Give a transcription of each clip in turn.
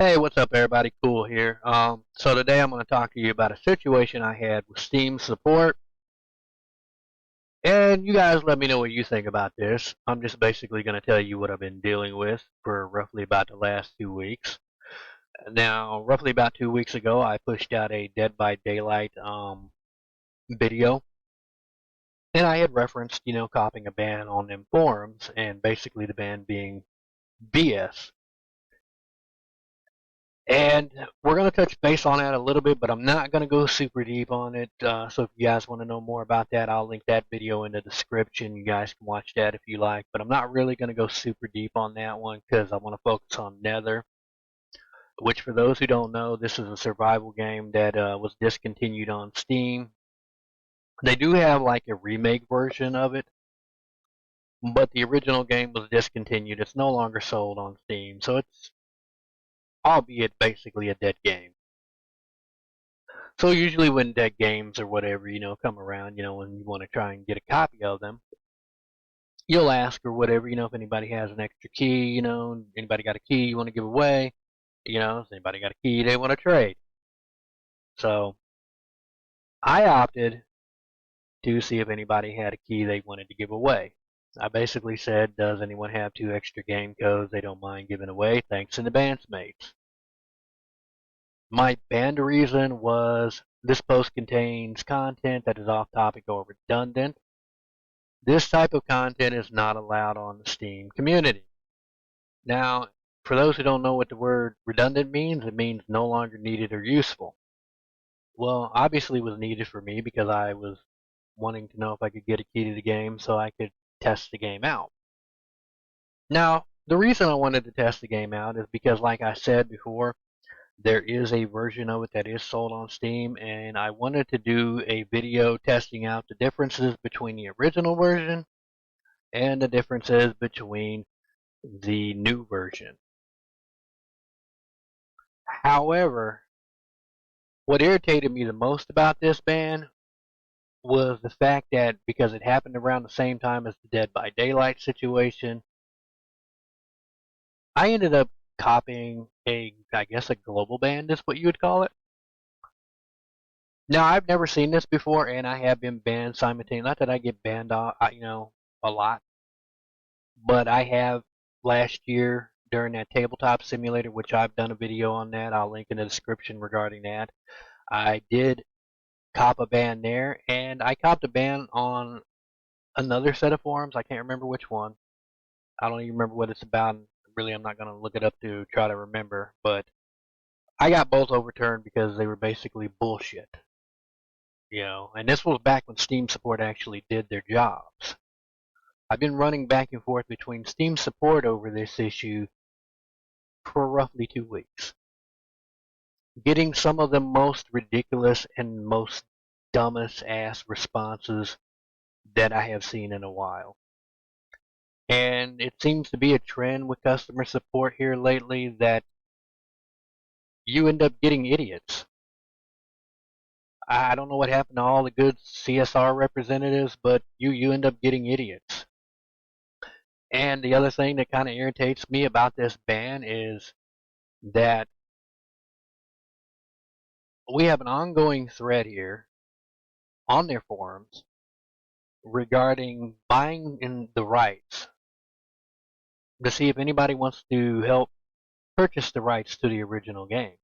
Hey, what's up, everybody? Cool here. So today I'm going to talk to you about a situation I had with Steam support, and you guys let me know what you think about this. I'm just basically going to tell you what I've been dealing with for roughly about the last 2 weeks. Now, roughly about 2 weeks ago, I pushed out a Dead by Daylight video, and I had referenced, copying a ban on them forums, and basically the ban being BS. And we're going to touch base on that a little bit, but I'm not going to go super deep on it. So if you guys want to know more about that, I'll link that video in the description. You guys can watch that if you like. But I'm not really going to go super deep on that one because I want to focus on Nether, which for those who don't know, this is a survival game that was discontinued on Steam. They do have like a remake version of it, but the original game was discontinued. It's no longer sold on Steam, so it's albeit basically a dead game. So usually when dead games or whatever, come around, when you want to try and get a copy of them, you'll ask or whatever, if anybody has an extra key, anybody got a key you want to give away, has anybody got a key they want to trade. So I opted to see if anybody had a key they wanted to give away. I basically said, does anyone have 2 extra game codes they don't mind giving away? Thanks in advance, mates. My banned reason was this post contains content that is off topic or redundant. This type of content is not allowed on the Steam community. Now, for those who don't know what the word redundant means, it means no longer needed or useful. Well, obviously it was needed for me because I was wanting to know if I could get a key to the game so I could test the game out. Now, the reason I wanted to test the game out is because, like I said before, there is a version of it that is sold on Steam, and I wanted to do a video testing out the differences between the original version and the differences between the new version. However, what irritated me the most about this ban was the fact that because it happened around the same time as the Dead by Daylight situation, I ended up copying I guess, a global ban is what you would call it. Now, I've never seen this before, and I have been banned simultaneously. Not that I get banned, a lot, but I have last year during that tabletop simulator, which I've done a video on that. I'll link in the description regarding that. I did cop a ban there, and I copped a ban on another set of forums. I can't remember which one. I don't even remember what it's about. Really, I'm not going to look it up to try to remember, but I got both overturned because they were basically bullshit. And this was back when Steam support actually did their jobs. I've been running back and forth between Steam support over this issue for roughly 2 weeks, getting some of the most ridiculous and most dumbest ass responses that I have seen in a while. And it seems to be a trend with customer support here lately that you end up getting idiots. I don't know what happened to all the good CSR representatives, but you end up getting idiots. And the other thing that kind of irritates me about this ban is that we have an ongoing thread here on their forums regarding buying in the rights to see if anybody wants to help purchase the rights to the original game.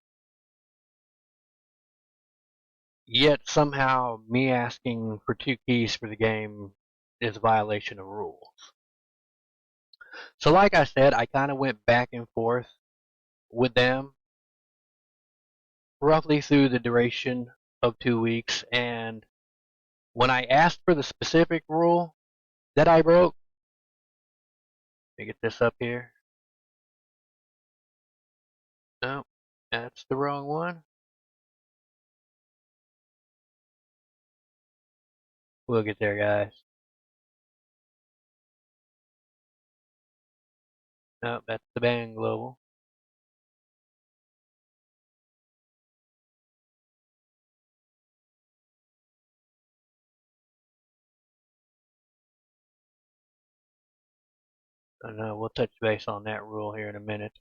Yet somehow me asking for 2 keys for the game is a violation of rules. So like I said, I kind of went back and forth with them roughly through the duration of 2 weeks, and when I asked for the specific rule that I broke, let me get this up here. No, that's the wrong one. We'll get there, guys. No, that's the ban global. I know we'll touch base on that rule here in a minute.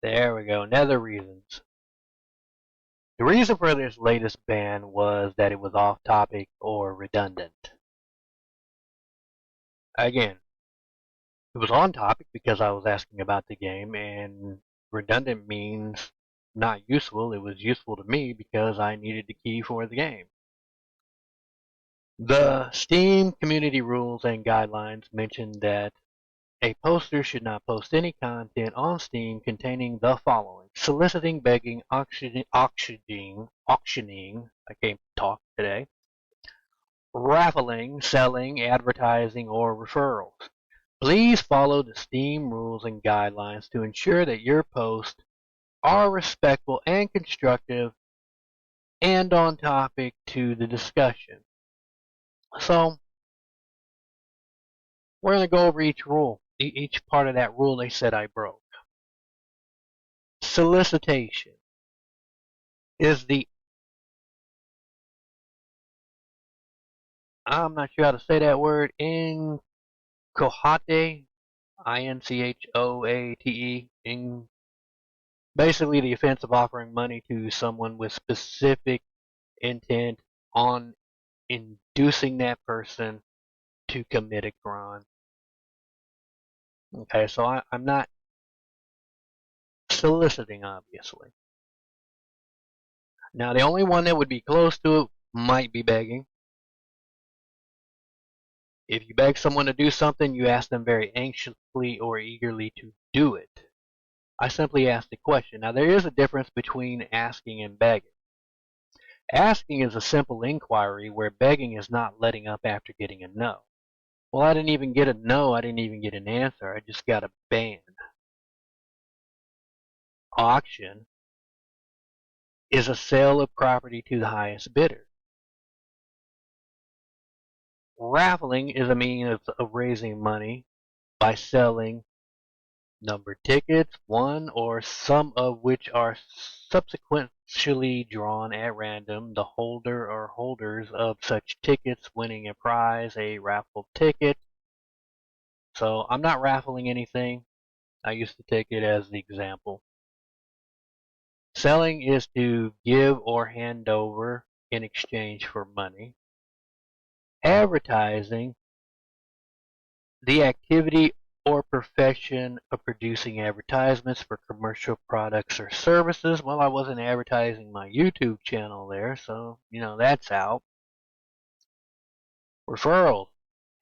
There we go. Nether reasons. The reason for this latest ban was that it was off topic or redundant. Again, it was on topic because I was asking about the game, and redundant means not useful. It was useful to me because I needed the key for the game. The Steam community rules and guidelines mention that a poster should not post any content on Steam containing the following: soliciting, begging, auctioning, I can't talk today, raffling, selling, advertising, or referrals. Please follow the Steam rules and guidelines to ensure that your posts are respectful and constructive and on topic to the discussion. So, we're going to go over each rule, each part of that rule they said I broke. Solicitation is I'm not sure how to say that word, incohate, Inchoate, basically the offense of offering money to someone with specific intent on inducing that person to commit a crime. Okay, so I'm not soliciting, obviously. Now, the only one that would be close to it might be begging. If you beg someone to do something, you ask them very anxiously or eagerly to do it. I simply asked the question. Now, there is a difference between asking and begging. Asking is a simple inquiry, where begging is not letting up after getting a no. Well, I didn't even get a no. I didn't even get an answer. I just got a ban. Auction is a sale of property to the highest bidder. Raffling is a means of raising money by selling numbered tickets, one or some of which are subsequently drawn at random, the holder or holders of such tickets winning a prize, a raffle ticket. So I'm not raffling anything. I used to take it as the example. Selling is to give or hand over in exchange for money. Advertising, the activity or profession of producing advertisements for commercial products or services. Well, I wasn't advertising my YouTube channel there, so, that's out. Referral,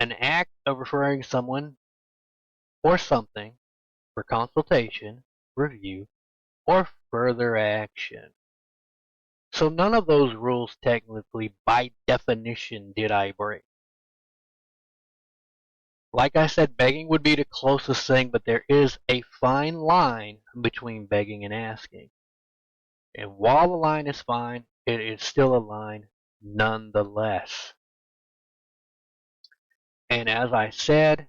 an act of referring someone or something for consultation, review, or further action. So none of those rules technically, by definition, did I break. Like I said, begging would be the closest thing, but there is a fine line between begging and asking. And while the line is fine, it is still a line nonetheless. And as I said,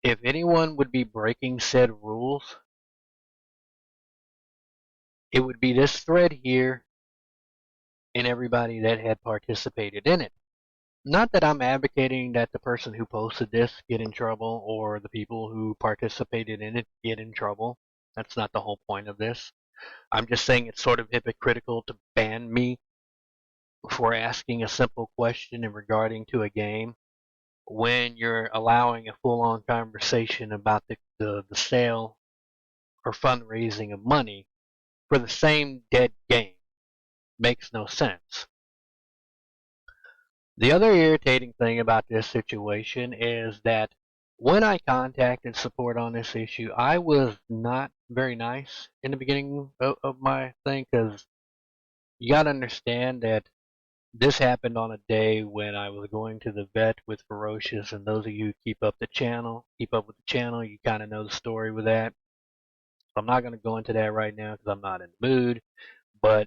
if anyone would be breaking said rules, it would be this thread here and everybody that had participated in it. Not that I'm advocating that the person who posted this get in trouble or the people who participated in it get in trouble. That's not the whole point of this. I'm just saying it's sort of hypocritical to ban me for asking a simple question in regarding to a game when you're allowing a full-on conversation about the sale or fundraising of money for the same dead game. Makes no sense. The other irritating thing about this situation is that when I contacted support on this issue, I was not very nice in the beginning of my thing, because you got to understand that this happened on a day when I was going to the vet with Ferocious, and those of you who keep up with the channel, you kind of know the story with that. So I'm not going to go into that right now because I'm not in the mood, but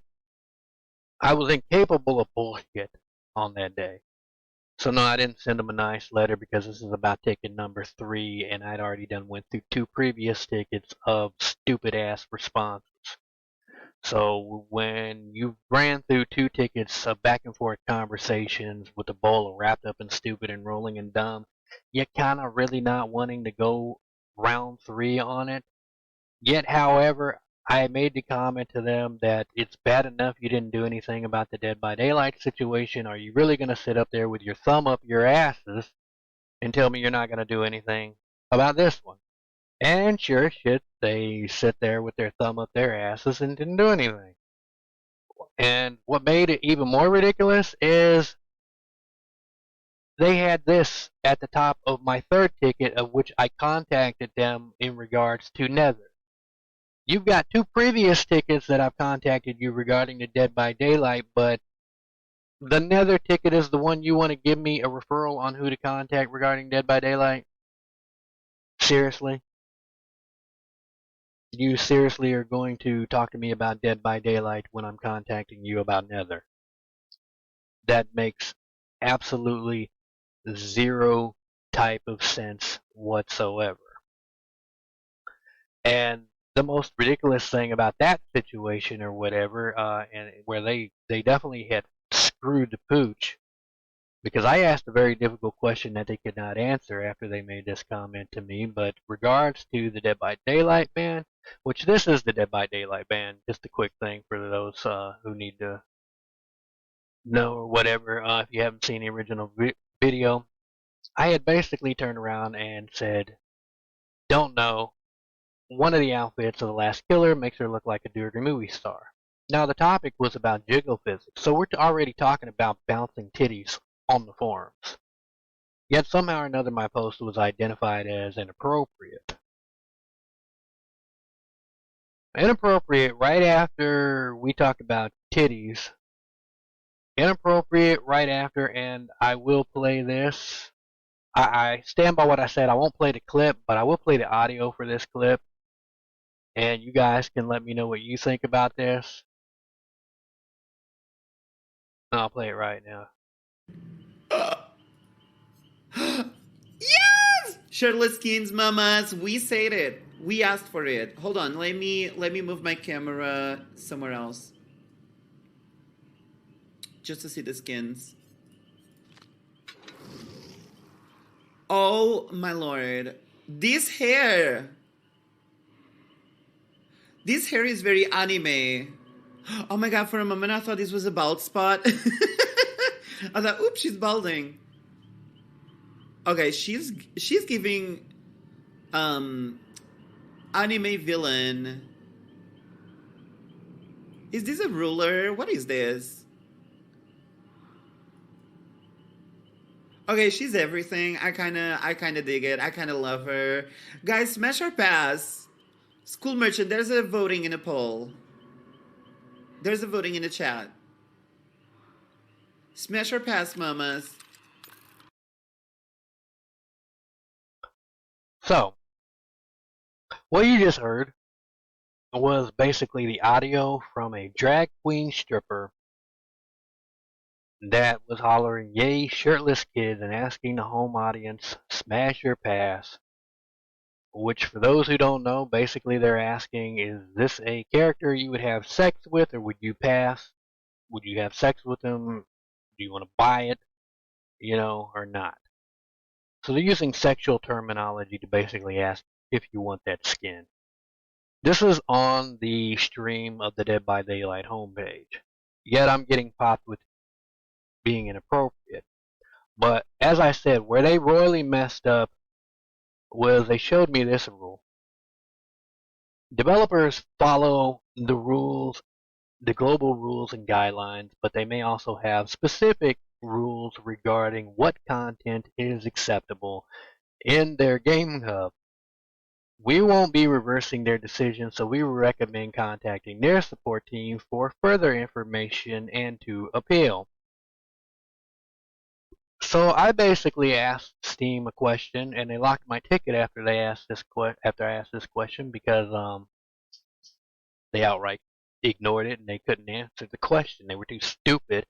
I was incapable of bullshit on that day. So no, I didn't send him a nice letter because this is about ticket number 3, and I'd already went through 2 previous tickets of stupid ass responses. So when you ran through 2 tickets of back and forth conversations with a bowl of wrapped up and stupid and rolling and dumb, you're kind of really not wanting to go round 3 on it. Yet, however, I made the comment to them that it's bad enough you didn't do anything about the Dead by Daylight situation. Are you really going to sit up there with your thumb up your asses and tell me you're not going to do anything about this one? And sure as shit, they sit there with their thumb up their asses and didn't do anything. And what made it even more ridiculous is they had this at the top of my third ticket, of which I contacted them in regards to Nether. You've got 2 previous tickets that I've contacted you regarding the Dead by Daylight, but the Nether ticket is the one you want to give me a referral on who to contact regarding Dead by Daylight? Seriously? You seriously are going to talk to me about Dead by Daylight when I'm contacting you about Nether? That makes absolutely zero type of sense whatsoever. And the most ridiculous thing about that situation or whatever, and where they definitely had screwed the pooch, because I asked a very difficult question that they could not answer after they made this comment to me. But regards to the Dead by Daylight ban, which this is the Dead by Daylight ban, just a quick thing for those who need to know or whatever. If you haven't seen the original video, I had basically turned around and said, "Don't know. One of the outfits of the last killer makes her look like a Deirdre movie star." Now the topic was about jiggle physics, so we're already talking about bouncing titties on the forums. Yet somehow or another my post was identified as inappropriate. Inappropriate right after we talk about titties. Inappropriate right after, and I will play this. I stand by what I said. I won't play the clip, but I will play the audio for this clip. And you guys can let me know what you think about this. I'll play it right now. Yes! Shirtless skins, mamas. We said it. We asked for it. Hold on. Let me move my camera somewhere else. Just to see the skins. Oh my lord. This hair. This hair is very anime. Oh my god, for a moment I thought this was a bald spot. I thought, oops, she's balding. Okay, she's giving anime villain. Is this a ruler? What is this? Okay, she's everything. I kinda dig it. I kinda love her. Guys, smash or pass. School merchant, there's a voting in a poll. There's a voting in the chat. Smash or pass, mamas. So, what you just heard was basically the audio from a drag queen stripper that was hollering, "Yay, shirtless kids," and asking the home audience, "Smash or pass?" Which, for those who don't know, basically they're asking, is this a character you would have sex with, or would you pass? Would you have sex with them? Do you want to buy it, or not? So they're using sexual terminology to basically ask if you want that skin. This is on the stream of the Dead by Daylight homepage. Yet I'm getting popped with being inappropriate. But as I said, where they royally messed up was they showed me this rule. Developers follow the rules, the global rules and guidelines, but they may also have specific rules regarding what content is acceptable in their game hub. We won't be reversing their decision, so we recommend contacting their support team for further information and to appeal. So I basically asked Steam a question, and they locked my ticket after they asked this after I asked this question because they outright ignored it and they couldn't answer the question. They were too stupid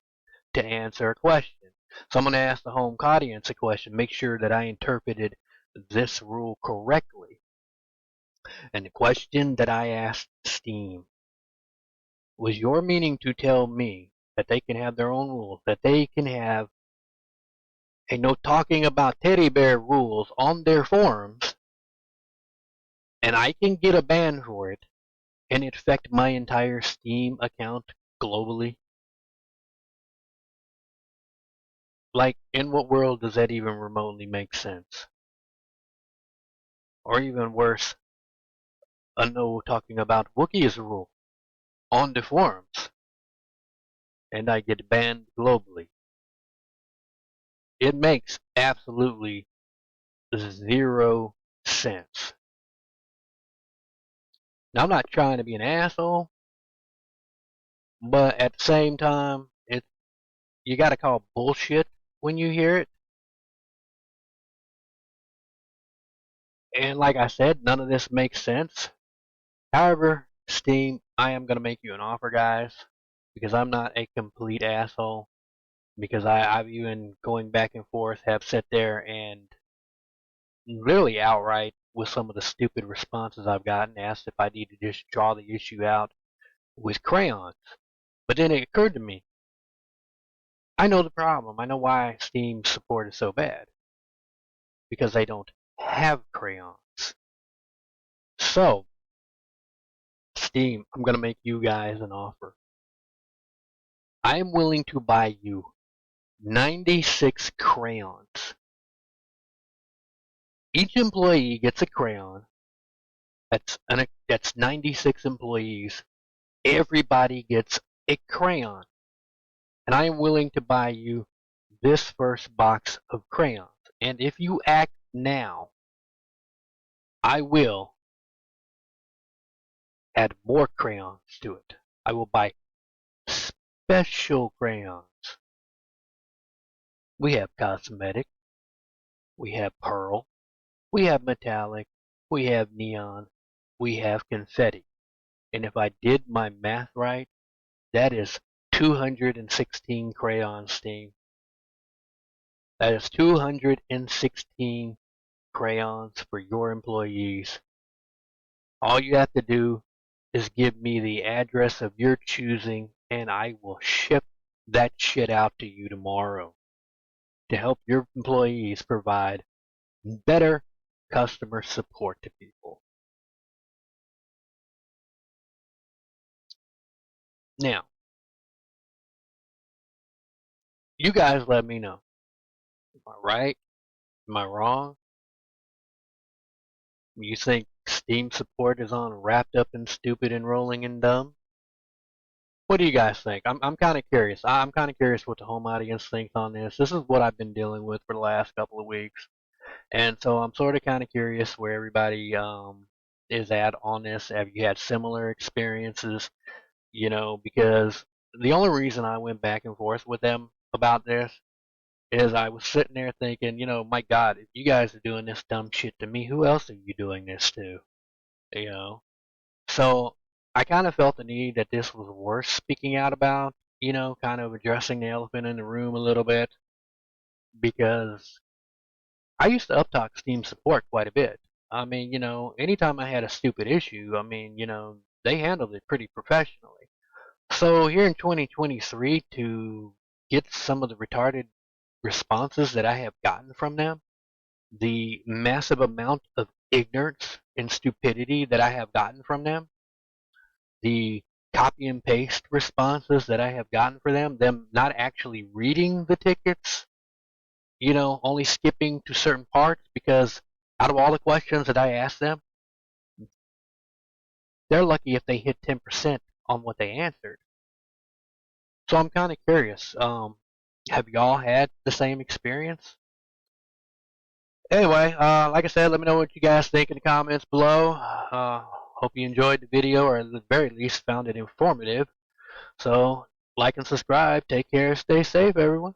to answer a question. So I'm going to ask the home audience a question, make sure that I interpreted this rule correctly. And the question that I asked Steam was your meaning to tell me that they can have their own rules, that they can have a no talking about teddy bear rules on their forums, and I can get a ban for it, and it affect my entire Steam account globally. Like, in what world does that even remotely make sense? Or even worse, a no talking about Wookiees rule on the forums, and I get banned globally. It makes absolutely zero sense. Now, I'm not trying to be an asshole, but at the same time, you got to call bullshit when you hear it. And like I said, none of this makes sense. However, Steam, I am going to make you an offer, guys, because I'm not a complete asshole. Because I've even going back and forth have sat there and literally outright with some of the stupid responses I've gotten asked if I need to just draw the issue out with crayons. But then it occurred to me, I know the problem. I know why Steam support is so bad. Because they don't have crayons. So, Steam, I'm going to make you guys an offer. I am willing to buy you 96 crayons. Each employee gets a crayon. That's 96 employees. Everybody gets a crayon. And I am willing to buy you this first box of crayons. And if you act now, I will add more crayons to it. I will buy special crayons. We have cosmetic, we have pearl, we have metallic, we have neon, we have confetti. And if I did my math right, that is 216 crayons, Steam. That is 216 crayons for your employees. All you have to do is give me the address of your choosing, and I will ship that shit out to you tomorrow to help your employees provide better customer support to people. Now, you guys let me know. Am I right? Am I wrong? You think Steam support is on wrapped up and stupid and rolling and dumb? What do you guys think? I'm kind of curious. I'm kind of curious what the home audience thinks on this. This is what I've been dealing with for the last couple of weeks. And so I'm sort of kind of curious where everybody is at on this. Have you had similar experiences? Because the only reason I went back and forth with them about this is I was sitting there thinking, my God, if you guys are doing this dumb shit to me, who else are you doing this to? You know? So I kind of felt the need that this was worth speaking out about, kind of addressing the elephant in the room a little bit because I used to uptalk Steam support quite a bit. I mean, anytime I had a stupid issue, I mean, they handled it pretty professionally. So here in 2023, to get some of the retarded responses that I have gotten from them, the massive amount of ignorance and stupidity that I have gotten from them, the copy and paste responses that I have gotten for them not actually reading the tickets, only skipping to certain parts because out of all the questions that I asked them, they're lucky if they hit 10% on what they answered. So I'm kind of curious. Have y'all had the same experience? Anyway, like I said, let me know what you guys think in the comments below. Hope you enjoyed the video, or at the very least found it informative. So, like and subscribe. Take care. Stay safe, everyone.